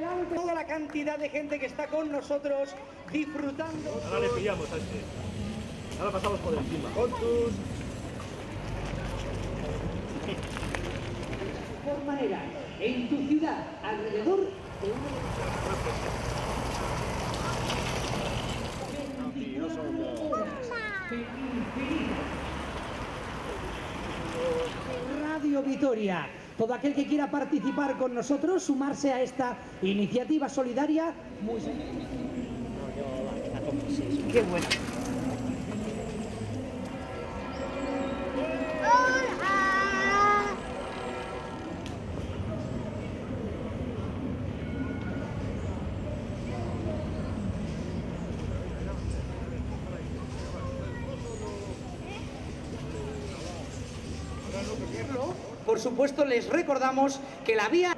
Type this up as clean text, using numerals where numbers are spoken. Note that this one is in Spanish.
adelante toda la cantidad de gente que está con nosotros disfrutando. Ahora le pillamos a este. Ahora pasamos por encima. Con tus... Por manera, en tu ciudad, alrededor de Radio Vitoria. Todo aquel que quiera participar con nosotros, sumarse a esta iniciativa solidaria, muy qué bueno. Por supuesto, les recordamos que la vía...